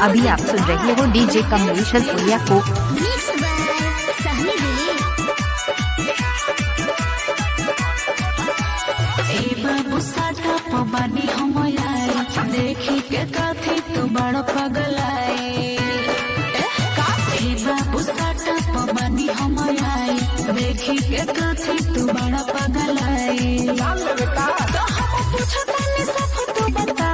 अभी आप सुन रहे हो डीजे कमलेश सूर्या को। देखी के काथी तू बड़ पगलाई बाबू साटा पवानी हम आई देखी के काथी तू बड़ पगलाई तो हम पूछतानी सब तू बता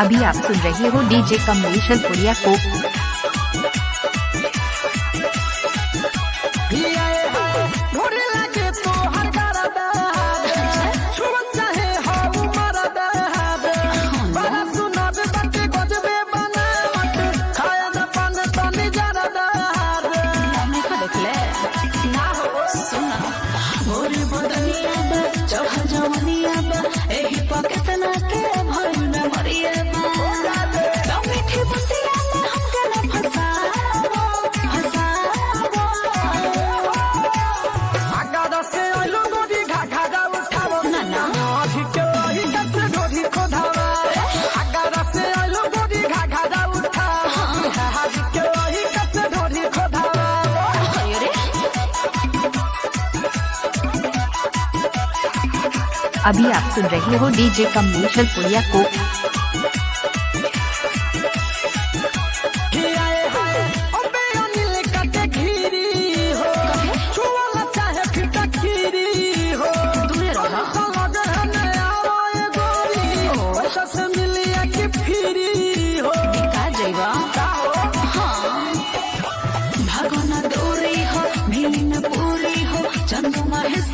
अभी आप सुन रहे हो डीजे कमलेश सूर्या को। अभी आप सुन रहे हो डीजे कमलेश सूर्या को। भगवान दूरी हो मिली न पूरी हो चंदू महेश